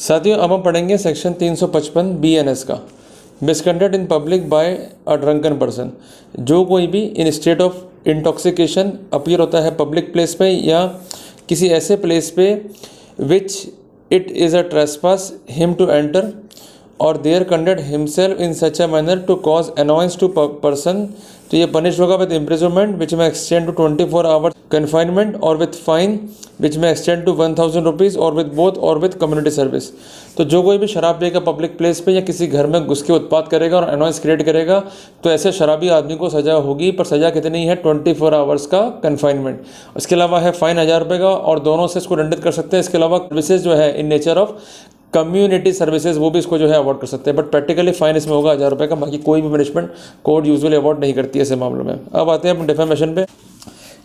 साथियों, अब हम पढ़ेंगे सेक्शन 355 BNS का, misconduct in public by a drunken person. जो कोई भी in state of intoxication appear होता है पब्लिक प्लेस पे या किसी ऐसे प्लेस पे which it is a trespass him to enter और there conduct himself in such a manner to cause annoyance to person, तो ये पनिश होगा with imprisonment which may extend to 24 hour confinement और with fine which may extend to 1000 rupees और with both और with community service. तो जो कोई भी शराब पिएगा पब्लिक प्लेस पे या किसी घर में घुस के उत्पात करेगा और अनॉयंस क्रिएट करेगा तो ऐसे शराबी आदमी को सज़ा होगी, पर सज़ा कितनी है? 24 आवर्स का कन्फाइनमेंट। इसके अलावा है फाइन 1000 रुपये का और दोनों से इसको दंडित कर सकते हैं। इसके अलावा सर्विसेज जो है in nature of community services वो भी इसको जो है अवॉर्ड कर सकते हैं, बट प्रैक्टिकली फाइन इसमें होगा 1000 रुपये का। बाकी कोई भी पनिशमेंट कोर्ट यूजुअली अवॉर्ड नहीं करती है ऐसे मामलों में। अब आते हैं अपन डिफेमेशन पे।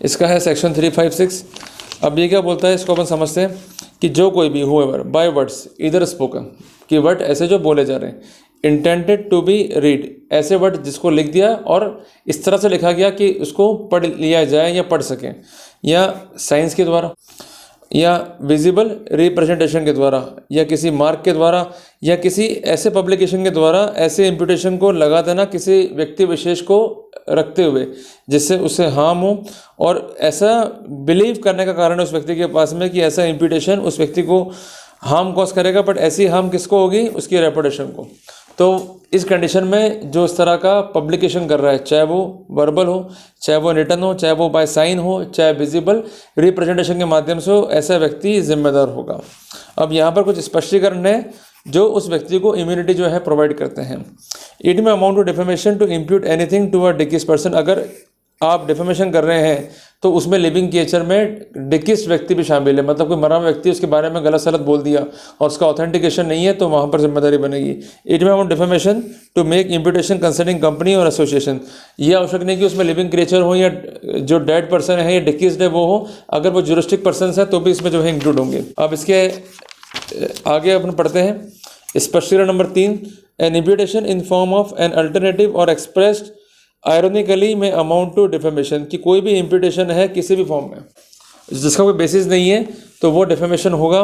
इसका है सेक्शन 356। अब ये क्या बोलता है, इसको अपन समझते हैं कि जो कोई भी हुएवर बाय वर्ड्स इधर स्पोकन, कि वर्ड ऐसे जो बोले जा रहे हैं, इंटेंडेड टू बी रीड, ऐसे वर्ड जिसको लिख दिया और इस तरह से लिखा गया कि उसको पढ़ लिया जाए या पढ़ सकें, या साइंस के द्वारा या विजिबल रिप्रेजेंटेशन के द्वारा या किसी मार्क के द्वारा या किसी ऐसे पब्लिकेशन के द्वारा ऐसे इम्प्यूटेशन को लगा देना किसी व्यक्ति विशेष को रखते हुए जिससे उसे हार्म हो और ऐसा बिलीव करने का कारण उस व्यक्ति के पास में कि ऐसा इम्प्यूटेशन उस व्यक्ति को हार्म कॉज करेगा, बट ऐसी हार्म किसको होगी? उसकी रेपुटेशन को। तो इस कंडीशन में जो इस तरह का पब्लिकेशन कर रहा है, चाहे वो वर्बल हो, चाहे वो रिटन हो, चाहे वो बाय साइन हो, चाहे विजिबल रिप्रेजेंटेशन के माध्यम से हो, ऐसा व्यक्ति जिम्मेदार होगा। अब यहाँ पर कुछ स्पष्टीकरण है जो उस व्यक्ति को इम्यूनिटी जो है प्रोवाइड करते हैं। इट में amount to defamation to impute anything to a deceased person. अगर आप डिफेमेशन कर रहे हैं तो उसमें लिविंग क्रिएचर में डिकीस्ट व्यक्ति भी शामिल है, मतलब कोई मरा हुआ व्यक्ति उसके बारे में गलत सलत बोल दिया और उसका ऑथेंटिकेशन नहीं है तो वहाँ पर जिम्मेदारी बनेगी। इट में amount defamation to make imputation concerning company और एसोसिएशन। ये आवश्यक नहीं कि उसमें लिविंग क्रिएचर हो या जो डेड पर्सन है या डिकीस्ड है वो हो, अगर वो ज्यूरिस्टिक पर्सन है तो भी इसमें जो है इंक्लूड होंगे। अब इसके आगे अपन पढ़ते हैं स्पष्टीकरण नंबर 3। An imputation in form of an alternative और एक्सप्रेस्ड आयरोनिकली में अमाउंट टू डिफेमेशन, कि कोई भी इम्प्यूटेशन है किसी भी फॉर्म में जिसका कोई बेसिस नहीं है तो वो डिफेमेशन होगा।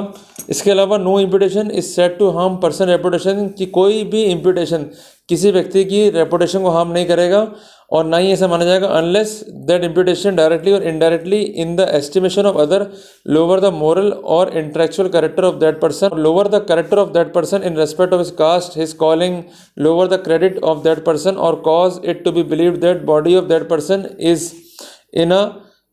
इसके अलावा no imputation is said to harm person reputation, कि कोई भी इम्प्यूटेशन किसी व्यक्ति की रेपुटेशन को हार्म नहीं करेगा और ना ही ऐसा माना जाएगा अनलेस दैट इम्प्यूटेशन डायरेक्टली और indirectly in the estimation of other lower the moral और intellectual character of that person, lower the character of that person in respect of his caste, his calling, lower the credit of that person और cause it to be believed that body of that person is in a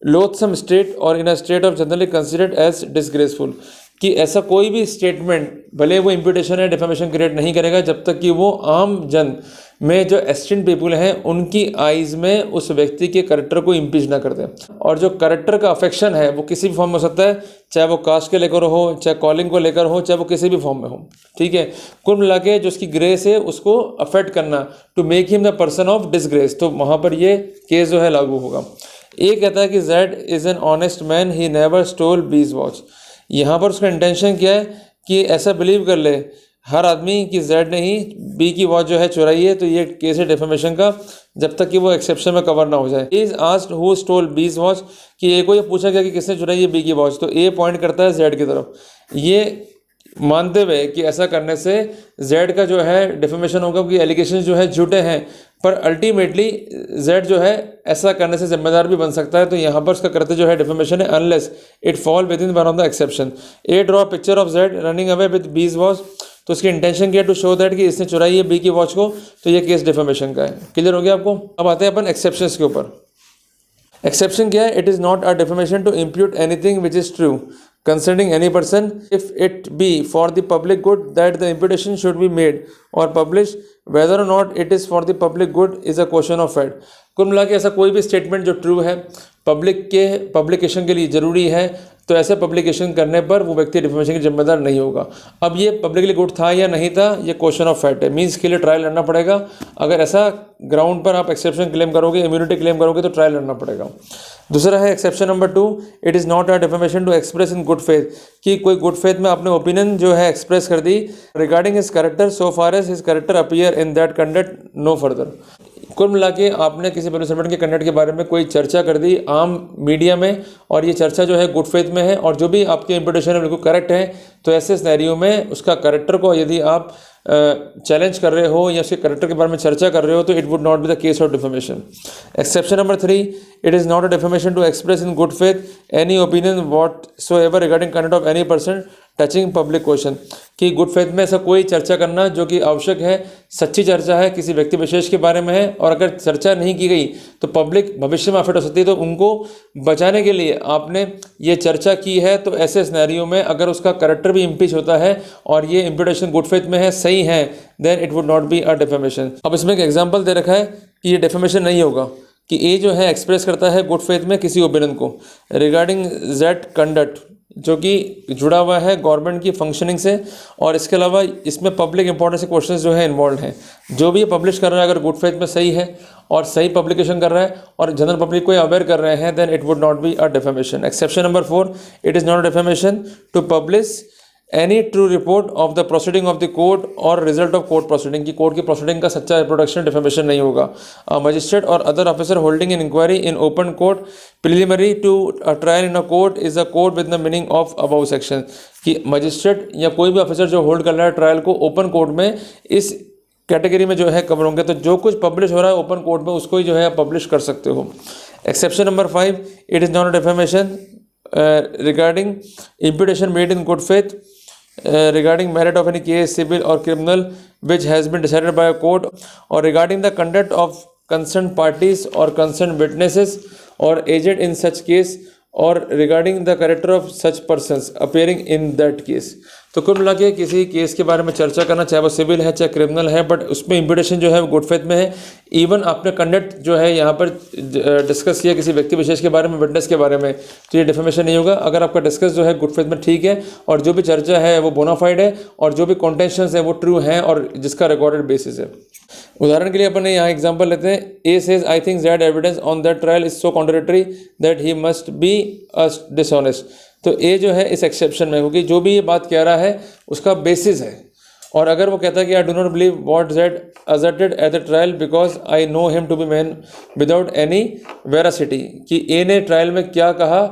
loathsome state और in a state of generally considered as disgraceful, कि ऐसा कोई भी statement भले वो imputation है defamation create नहीं करेगा जब तक कि वो आम जन में जो एस्टेंट पीपुल हैं उनकी आइज़ में उस व्यक्ति के करैक्टर को इम्पीच ना कर दे। और जो करैक्टर का अफेक्शन है वो किसी भी फॉर्म में हो सकता है, चाहे वो कास्ट के लेकर हो, चाहे कॉलिंग को लेकर हो, चाहे वो किसी भी फॉर्म में हो। ठीक है, कुल मिला के जो उसकी ग्रेस है उसको अफेक्ट करना, to make him the person of disgrace, तो वहाँ पर ये केस जो है लागू होगा। ये कहता है कि Z is an honest man, he never stole B's watch. यहाँ पर उसका इंटेंशन क्या है कि ऐसा बिलीव कर ले हर आदमी कि जेड ने ही बी की वॉच जो है चुराई है, तो ये केस है डिफेमेशन का जब तक कि वो एक्सेप्शन में कवर ना हो जाए। Is asked who stole B's watch, कि ए को ये पूछा गया कि किसने चुराई है बी की वॉच, तो ए पॉइंट करता है जेड की तरफ, ये मानते हुए कि ऐसा करने से जेड का जो है डिफेमेशन होगा क्योंकि एलिगेशन जो है झूठे हैं, पर अल्टीमेटली जेड जो है ऐसा करने से जिम्मेदार भी बन सकता है। तो यहाँ पर उसका करते जो है डिफेमेशन है unless it fall with in one of the exception. A draw picture of Z running away with बीज वॉच, तो उसकी इंटेंशन क्या है? टू शो दैट कि इसने चुराई है बी की वॉच को, तो ये केस डिफेमेशन का है। क्लियर हो गया आपको? अब आते हैं अपन एक्सेप्शंस के ऊपर। एक्सेप्शन क्या है? It is not a defamation to impute anything which is true concerning any person if it be for the public good that the imputation should be made or published, whether or not it is for the public good is a question of fact। कुल मिला के ऐसा कोई भी statement जो true है public के publication के लिए ज़रूरी है तो ऐसे पब्लिकेशन करने पर वो व्यक्ति डिफेमेशन की जिम्मेदार नहीं होगा। अब ये पब्लिकली गुड था या नहीं था ये क्वेश्चन ऑफ फैक्ट है, मीन्स के लिए ट्रायल लड़ना पड़ेगा। अगर ऐसा ग्राउंड पर आप एक्सेप्शन क्लेम करोगे, इम्यूनिटी क्लेम करोगे तो ट्रायल लड़ना पड़ेगा। दूसरा है exception number 2, it is not a defamation to express in good faith, कि कोई गुड फेथ में आपने ओपिनियन जो है एक्सप्रेस कर दी regarding his character so far as his character appear in that conduct no further. कुल मिला के आपने किसी पब्लिक सर्वेंट के कंडक्ट के बारे में कोई चर्चा कर दी आम मीडिया में, और ये चर्चा जो है गुड फेथ में है और जो भी आपके इंप्यूटेशन है बिल्कुल करेक्ट है, तो ऐसे सिनेरियो में उसका करेक्टर को यदि आप चैलेंज कर रहे हो या उसके करेक्टर के बारे में चर्चा कर रहे हो तो it would not be the case of defamation. Exception number 3, it is not a defamation to express in good faith any opinion whatsoever regarding conduct of any person touching public question, कि good faith में ऐसा कोई चर्चा करना जो कि आवश्यक है, सच्ची चर्चा है, किसी व्यक्ति विशेष के बारे में है, और अगर चर्चा नहीं की गई तो पब्लिक भविष्य में अफेक्ट हो सकती है, तो उनको बचाने के लिए आपने ये चर्चा की है। तो ऐसे सिनेरियो में अगर उसका करेक्टर भी इम्पीच होता है और ये इम्प्यूटेशन गुड फेथ में है, सही है, then it would not be a defamation. अब इसमें एक एग्जाम्पल दे रखा है कि ये डिफेमेशन नहीं होगा, कि ए जो है एक्सप्रेस करता है गुड फेथ में किसी ओपिनियन को रिगार्डिंग दैट कंडक्ट जो कि जुड़ा हुआ है गवर्नमेंट की फंक्शनिंग से, और इसके अलावा इसमें पब्लिक इंपॉर्टेंस के क्वेश्चंस जो है इन्वॉल्व हैं। जो भी ये पब्लिश कर रहा है अगर गुड फेथ में सही है और सही पब्लिकेशन कर रहा है और जनरल पब्लिक को अवेयर कर रहे हैं, then it would not be a defamation. Exception number 4, it is not a defamation to publish any true report of the proceeding of the court और रिजल्ट ऑफ कोर्ट प्रोसीडिंग, की court की proceeding का सच्चा reproduction defamation नहीं होगा। Magistrate और other officer holding an inquiry in open court preliminary to a trial in a court is a court with the meaning of above section, कि magistrate या कोई भी ऑफिसर जो होल्ड कर रहा है ट्रायल को ओपन कोर्ट में, इस कैटेगरी में जो है कवर होंगे। तो जो कुछ पब्लिश हो रहा है ओपन कोर्ट में उसको ही जो है आप पब्लिश कर सकते हो। Exception number 5, it is not a defamation regarding imputation made in good faith regarding merit of any case, civil or criminal, which has been decided by a court, or regarding the conduct of concerned parties or concerned witnesses or agent in such case, or regarding the character of such persons appearing in that case। तो कुल मिला के किसी case के बारे में चर्चा करना, चाहे वो सिविल है चाहे क्रिमिनल है, बट उसमें इम्प्यूटेशन जो है वो गुड फेथ में है। इवन आपने कंडक्ट जो है यहाँ पर डिस्कस किया किसी व्यक्ति विशेष के बारे में, विटनेस के बारे में, तो ये डिफेमेशन नहीं होगा अगर आपका डिस्कस जो है गुड फेथ में ठीक है और जो भी चर्चा है वो बोनाफाइड है और जो भी कॉन्टेंशंस है वो ट्रू है और जिसका रिकॉर्डेड बेसिस है। उदाहरण के लिए अपन यहाँ एग्जांपल लेते हैं, A says I think that evidence on that trial is so contradictory that he must be a dishonest. तो ए जो है इस एक्सेप्शन में, क्योंकि जो भी ये बात कह रहा है उसका बेसिस है, और अगर वो कहता है कि I do not believe what that asserted at the trial because I know him to be man without any veracity, कि ए ने ट्रायल में क्या कहा,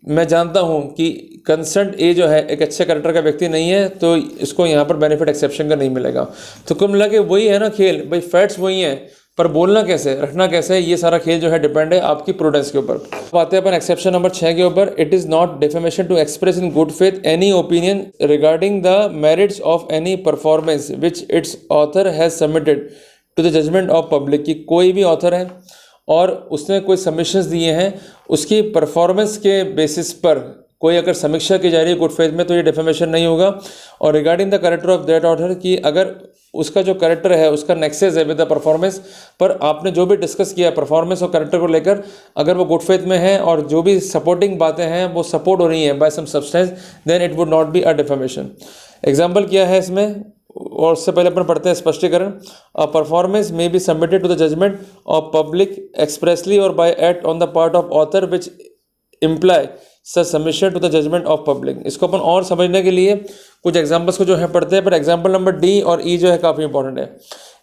मैं जानता हूँ कि कंसर्न ए जो है एक अच्छे कैरेक्टर का व्यक्ति नहीं है, तो इसको यहाँ पर बेनिफिट एक्सेप्शन का नहीं मिलेगा। तो कुल मिला के वही है ना खेल, भाई फैक्ट्स वही हैं, पर बोलना कैसे, रखना कैसे, ये सारा खेल जो है डिपेंड है आपकी प्रूडेंस के ऊपर। बातें अपन एक्सेप्शन नंबर 6 के ऊपर, it is not defamation to express in good faith any opinion regarding the merits of any performance which its author has submitted to the judgement of public, की कोई भी ऑथर है और उसने कोई सबमिशंस दिए हैं, उसकी परफॉर्मेंस के बेसिस पर कोई अगर समीक्षा की जा रही है गुड फेथ में, तो ये डिफेमेशन नहीं होगा। और regarding the character of that author, कि अगर उसका जो कैरेक्टर है उसका नेक्सेस है विद द परफॉर्मेंस, पर आपने जो भी डिस्कस किया परफॉर्मेंस और कैरेक्टर को लेकर, अगर वो गुड फेथ में है और जो भी सपोर्टिंग बातें हैं वो सपोर्ट हो रही हैं by some substance, then it would not be a defamation. Example क्या है इसमें, और उससे पहले अपन पढ़ते हैं स्पष्टीकरण। परफॉर्मेंस में be submitted to the judgement of public expressly और by act on the part of author which imply such submission to the judgement of public. इसको अपन और समझने के लिए कुछ एग्जांपल्स को जो है पढ़ते हैं, पर एग्जांपल नंबर डी और ई जो है काफ़ी इंपॉर्टेंट है।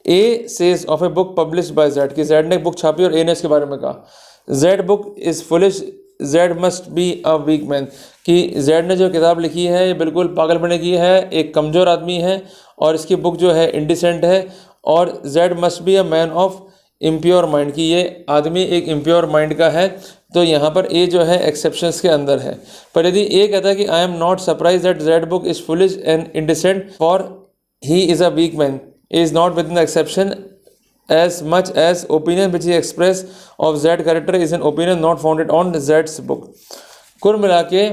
A says of a book published by Z, कि जेड ने एक बुक छापी और ए ने इसके बारे में कहा, Z book is foolish, Z must be a weak man, कि जेड ने जो किताब लिखी है ये बिल्कुल पागलपने की है, एक कमज़ोर आदमी है और इसकी बुक जो है इंडिसेंट है, और Z must be a man of impure mind, की ये आदमी एक इम्प्योर माइंड का है। तो यहाँ पर ए जो है एक्सेप्शंस के अंदर है। पर यदि ए कहता है कि I am not surprised that Z book is foolish and indecent for he is a weak man, is not within the exception as much as opinion which he expressed of Z character is an opinion not founded on Z's book। कुल मिला के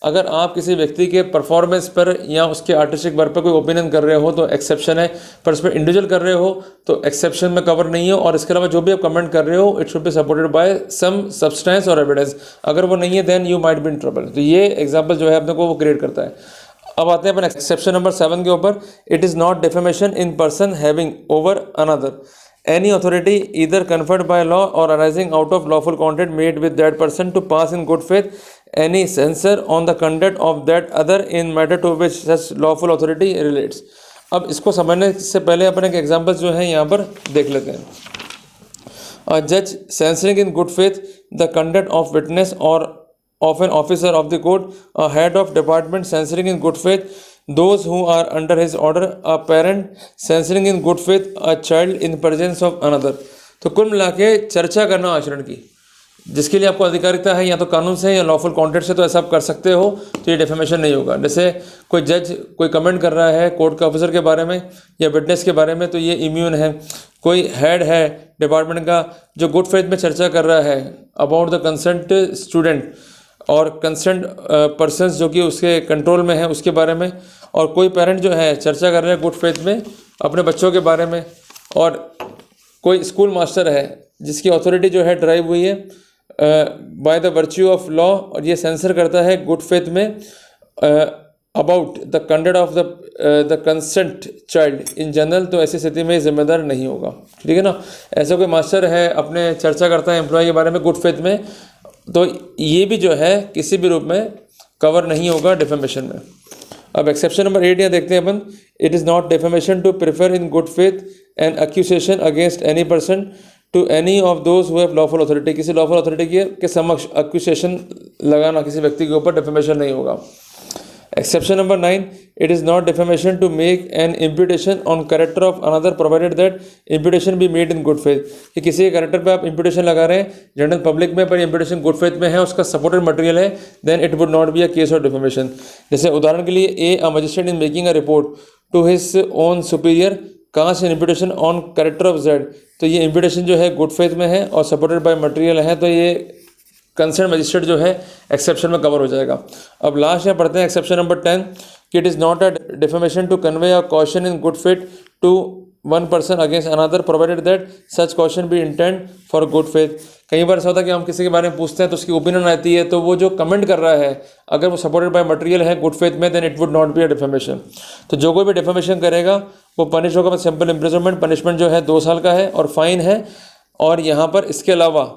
अगर आप किसी व्यक्ति के performance पर या उसके आर्टिस्टिक वर्क पर कोई ओपिनियन कर रहे हो तो एक्सेप्शन है, पर उस पर इंडिविजुअल कर रहे हो तो एक्सेप्शन में कवर नहीं हो। और इसके अलावा जो भी आप कमेंट कर रहे हो it should be supported by some substance और एविडेंस, अगर वो नहीं है then you might be in trouble. तो ये एग्जाम्पल जो है अपने को वो क्रिएट करता है। अब आते हैं अपन एक्सेप्शन नंबर 7 के ऊपर। It is not defamation in person having over another any authority either conferred by law or arising out of lawful contract made with that person to pass in good faith any censure on the conduct of that other in matter to which such lawful authority relates। अब इसको समझने से पहले अपन एक example जो है यहाँ पर देख लेते हैं। A judge censoring in good faith the conduct of witness or of an officer of the court, a head of department censoring in good faith those who are under his order, a parent censoring in good faith a child in presence of another। तो कुल मिला के चर्चा करना आचरण की जिसके लिए आपको अधिकारिता है या तो कानून से या लॉफुल कॉन्ट्रैक्ट से, तो ऐसा आप कर सकते हो, तो ये डिफेमेशन नहीं होगा। जैसे कोई जज कोई कमेंट कर रहा है कोर्ट के ऑफिसर के बारे में या विटनेस के बारे में, तो ये इम्यून है। कोई हेड है डिपार्टमेंट का जो गुड फेथ में चर्चा कर रहा है अबाउट द कंसर्न्ड स्टूडेंट और कंसर्न्ड पर्सन्स जो कि उसके कंट्रोल में है उसके बारे में, और कोई पेरेंट जो है चर्चा कर रहे हैं गुड फेथ में अपने बच्चों के बारे में, और कोई स्कूल मास्टर है जिसकी अथॉरिटी जो है ड्राइव हुई है by the virtue of law, और ये सेंसर करता है गुड फेथ में about the conduct of the consent child in general, तो ऐसी स्थिति में जिम्मेदार नहीं होगा। ठीक है ना। ऐसा कोई मास्टर है अपने चर्चा करता है एम्प्लॉय के बारे में गुड फेथ में, तो ये भी जो है किसी भी रूप में कवर नहीं होगा डिफेमेशन में। अब एक्सेप्शन नंबर 8 यहाँ देखते हैं अपन। It is not defamation to prefer in good faith an accusation against any person to any of those who have lawful authority, किसी लॉफुल अथॉरिटी के समक्ष एक्यूसेशन लगाना किसी व्यक्ति के ऊपर डिफेमेशन नहीं होगा। Exception number 9, it is not defamation to make an imputation on character of another provided that imputation be made in good faith, कि किसी के कैरेक्टर पे आप इम्प्यूटेशन लगा रहे हैं जनरल पब्लिक में, पर इम्प्यूटेशन गुड फेथ में है, उसका सपोर्टेड मटेरियल है, then it would not be a case of defamation. जैसे उदाहरण के लिए a magistrate in making a report to his own superior cast an imputation on character of Z, तो ये इम्प्यूटेशन जो है गुड फेथ में है और सपोर्टेड बाय मटेरियल है, तो ये कंसर्न मजिस्ट्रेट जो है एक्सेप्शन में कवर हो जाएगा। अब लास्ट यहाँ पढ़ते हैं एक्सेप्शन नंबर 10 कि it is not a defamation to convey a caution in good faith to one person against another provided that such caution be intend for good faith. कई बार ऐसा होता है कि हम किसी के बारे में पूछते हैं तो उसकी ओपिनियन आती है, तो वो जो कमेंट कर रहा है अगर वो सपोर्टेड बाय मटेरियल है गुड फेथ में, then it would not be a defamation. तो जो कोई भी डिफेमेशन करेगा वो पनिश होगा। सिंपल इम्प्रिजनमेंट, पनिशमेंट जो है 2 साल का है और फाइन है, और यहाँ पर इसके अलावा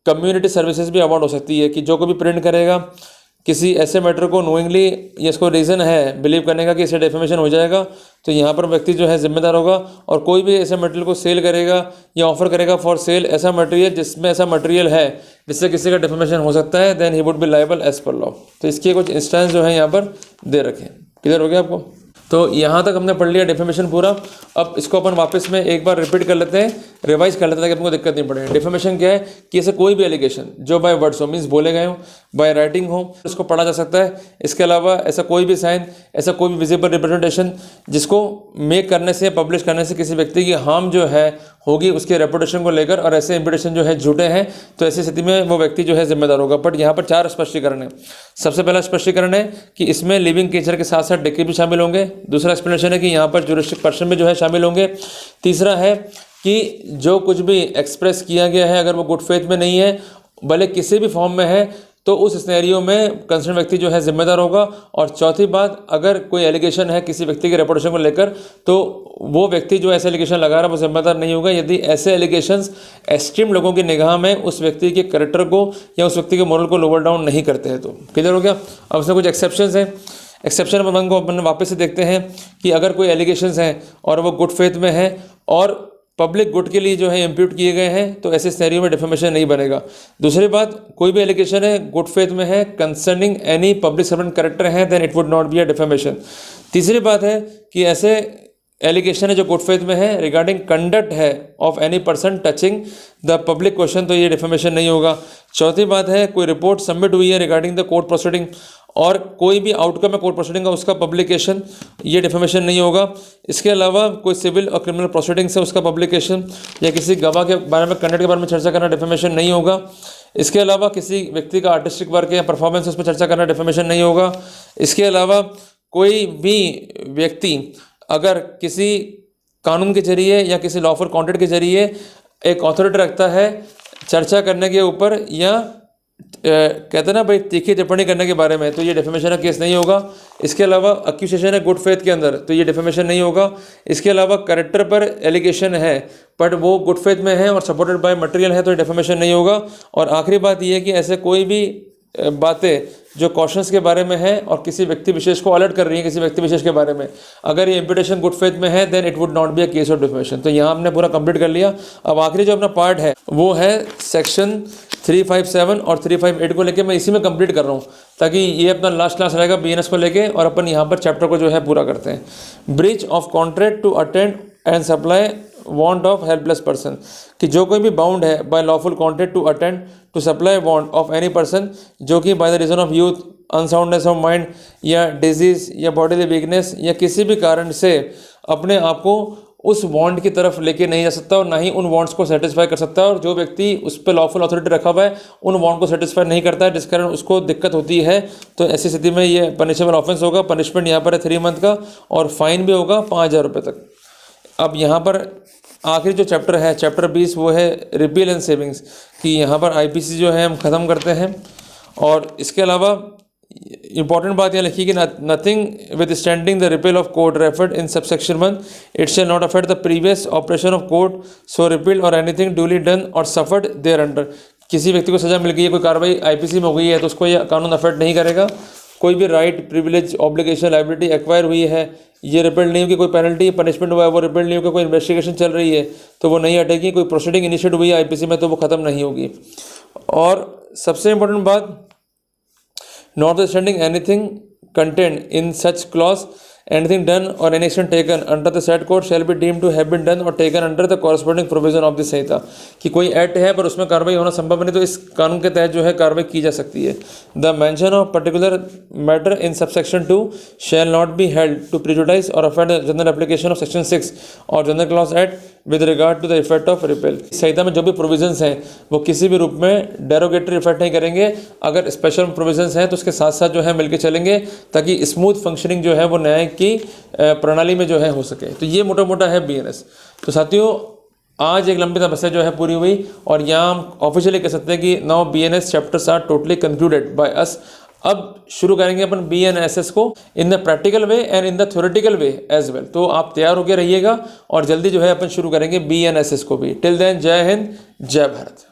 कम्युनिटी सर्विसेज भी अवार्ड हो सकती है कि जो कोई भी प्रिंट करेगा किसी ऐसे मैटर को नोइंगली, या इसको रीज़न है बिलीव करने का कि इसे डिफेमेशन हो जाएगा, तो यहाँ पर व्यक्ति जो है जिम्मेदार होगा। और कोई भी ऐसे मटेरियल को सेल करेगा या ऑफर करेगा फॉर सेल ऐसा मटेरियल जिसमें ऐसा मटेरियल है जिससे किसी का डिफेमेशन हो सकता है, then he would be liable as per law. तो इसके कुछ इंस्टेंस जो है यहाँ पर दे रखे हैं। क्लियर हो गया आपको? तो यहाँ तक हमने पढ़ लिया डिफेमेशन पूरा। अब इसको अपन वापस में एक बार रिपीट कर लेते हैं, रिवाइज कर लेते हैं ताकि आपको दिक्कत नहीं पड़े। डिफेमेशन क्या है कि ऐसे कोई भी एलिगेशन जो बाय वर्ड्स हो, मीन्स बोले गए हो, बाय राइटिंग हो, उसको पढ़ा जा सकता है। इसके अलावा ऐसा कोई भी साइन, ऐसा कोई भी विजिबल रिप्रेजेंटेशन जिसको मेक करने से, पब्लिश करने से किसी व्यक्ति की हार्म जो है होगी उसके रेपुटेशन को लेकर, और ऐसे इम्प्यूटेशन जो है झूठे हैं, तो ऐसी स्थिति में वो व्यक्ति जो है जिम्मेदार होगा। बट यहाँ पर 4 स्पष्टीकरण है। सबसे पहला स्पष्टीकरण है कि इसमें लिविंग टीचर के साथ साथ डिक्री भी शामिल होंगे। दूसरा एक्सप्लेनेशन है कि यहाँ पर ज्यूरिस्टिक पर्सन भी जो है शामिल होंगे। तीसरा है कि जो कुछ भी एक्सप्रेस किया गया है अगर वो गुड फेथ में नहीं है, भले किसी भी फॉर्म में है, तो उस सिनेरियो में कंसर्न व्यक्ति जो है जिम्मेदार होगा। और चौथी बात, अगर कोई एलिगेशन है किसी व्यक्ति के रेपुटेशन को लेकर, तो वो व्यक्ति जो ऐसे एलिगेशन लगा रहा है वो जिम्मेदार नहीं होगा यदि ऐसे एलिगेशंस एक्सट्रीम लोगों की निगाह में उस व्यक्ति के कैरेक्टर को या उस व्यक्ति के मोरल को लोअर डाउन नहीं करते हैं। तो क्लियर हो गया? अब उसमें कुछ एक्सेप्शंस हैं। एक्सेप्शन नंबर 1 को अपन वापस से देखते हैं कि अगर कोई एलिगेशंस हैं और वो गुड फेथ में है और पब्लिक गुड के लिए जो है इम्प्यूट किए गए हैं, तो ऐसे सिनेरियो में डिफेमेशन नहीं बनेगा। दूसरी बात, कोई भी एलिगेशन है गुड फेथ में है concerning any public servant character है, then it would not be a defamation. तीसरी बात है कि ऐसे एलिगेशन है जो गुड फेथ में है रिगार्डिंग कंडक्ट है of any person touching the public question, तो ये डिफेमेशन नहीं होगा। चौथी बात है, कोई रिपोर्ट सबमिट हुई है रिगार्डिंग द कोर्ट प्रोसीडिंग और कोई भी आउटकम है कोर्ट प्रोसीडिंग का उसका पब्लिकेशन, ये डिफेमेशन नहीं होगा। इसके अलावा कोई सिविल और क्रिमिनल प्रोसीडिंग्स है उसका पब्लिकेशन, या किसी गवाह के बारे में, कंडक्ट के बारे में चर्चा करना डिफेमेशन नहीं होगा। इसके अलावा किसी व्यक्ति का आर्टिस्टिक वर्क या परफॉर्मेंस उस पर चर्चा करना डिफेमेशन नहीं होगा। इसके अलावा कोई भी व्यक्ति अगर किसी कानून के जरिए या किसी लॉफुल कॉन्ट्रैक्ट के जरिए एक अथॉरिटी रखता है चर्चा करने के ऊपर, या कहते हैं ना भाई तीखी टिप्पणी करने के बारे में, तो ये डिफेमेशन का केस नहीं होगा। इसके अलावा एक्यूजेशन है गुड फेथ के अंदर, तो ये डिफेमेशन नहीं होगा। इसके अलावा कैरेक्टर पर एलिगेशन है बट वो गुड फेथ में है और सपोर्टेड बाय मटेरियल है, तो ये डिफेमेशन नहीं होगा। और आखिरी बात ये है कि ऐसे कोई भी बातें जो क्वेश्चंस के बारे में है और किसी व्यक्ति विशेष को अलर्ट कर रही है किसी व्यक्ति विशेश के बारे में, अगर ये इम्पिटेशन गुड फेथ में है then it would not be a case of defamation. तो यहाँ हमने पूरा कंप्लीट कर लिया। अब आखिरी जो अपना पार्ट है वो है सेक्शन 357 और 358 को लेके मैं इसी में कंप्लीट कर रहा हूँ, ताकि ये अपना लास्ट क्लास रहेगा बीएनएस को लेके और अपन यहाँ पर चैप्टर को जो है पूरा करते हैं। Breach of contract to attend and supply want of helpless person, कि जो कोई भी बाउंड है by lawful contract to attend to supply want of any person, जो कि by the reason of youth, unsoundness of mind या disease या bodily weakness या किसी भी कारण से अपने आप को उस वांट की तरफ लेके नहीं जा सकता और ना ही उन वांट्स को सेटिस्फाई कर सकता है, और जो व्यक्ति उस पर लॉफुल अथॉरिटी रखा हुआ है उन वांट को सेटिस्फाई नहीं करता है, जिस कारण उसको दिक्कत होती है, तो ऐसी स्थिति में ये पनिशेबल ऑफेंस होगा। पनिशमेंट यहाँ पर है 3 मंथ का और फाइन भी होगा 5,000 रुपये तक। अब यहाँ पर आखिरी जो चैप्टर है, चैप्टर 20, वो है रिपील एंड सेविंग्स, कि यहाँ पर आईपीसी जो है हम ख़त्म करते हैं। और इसके अलावा इंपॉर्टेंट बात यहाँ लिखी कि nothing with standing the repeal of code referred in subsection 1 it shall not affect the previous operation of code so repeal और एनीथिंग ड्यूली डन और सफर्ड देयर अंडर। किसी व्यक्ति को सजा मिल गई है, कोई कार्रवाई आईपीसी में हो गई है, तो उसको यह कानून अफेक्ट नहीं करेगा। कोई भी right, privilege, obligation, liability acquire हुई है, ये रिपील नहीं होगी। कोई पेनल्टी, पनिशमेंट हुआ है, वो रिपील नहीं होगा। कोई इन्वेस्टिगेशन चल रही है तो वो नहीं हटेगी। कोई प्रोसीडिंग इनिशिएट हुई है आईपीसी में तो वो ख़त्म नहीं होगी। और सबसे इंपॉर्टेंट बात, notwithstanding anything contained in such clause, anything done or any action taken under the said code shall be deemed to have been done or taken under the corresponding provision of the संहिता, कि कोई act है पर उसमें कार्रवाई होना संभव नहीं तो इस कानून के तहत जो है कार्रवाई की जा सकती है। The mention of particular matter in subsection 2 shall not be held to prejudice or offend the general application of section 6 और general clause act with regard to the effect of repeal. संहिता में जो भी प्रोविजंस हैं वो किसी भी रूप में डेरोगेटरी इफेक्ट नहीं करेंगे। अगर स्पेशल प्रोविजंस हैं तो उसके साथ साथ जो है मिलके चलेंगे, ताकि स्मूथ फंक्शनिंग जो है वो न्याय की प्रणाली में जो है हो सके। तो ये मोटा मोटा है बीएनएस। तो साथियों, आज एक लंबी तपस्या जो है पूरी हुई और यहाँ हम ऑफिशियली कह सकते हैं कि now BNS chapters are totally concluded by us. अब शुरू करेंगे अपन बीएनएसएस को in the practical way and in the theoretical way as well. तो आप तैयार होकर रहिएगा और जल्दी जो है अपन शुरू करेंगे बीएनएसएस को भी। टिल देन, जय हिंद, जय भारत।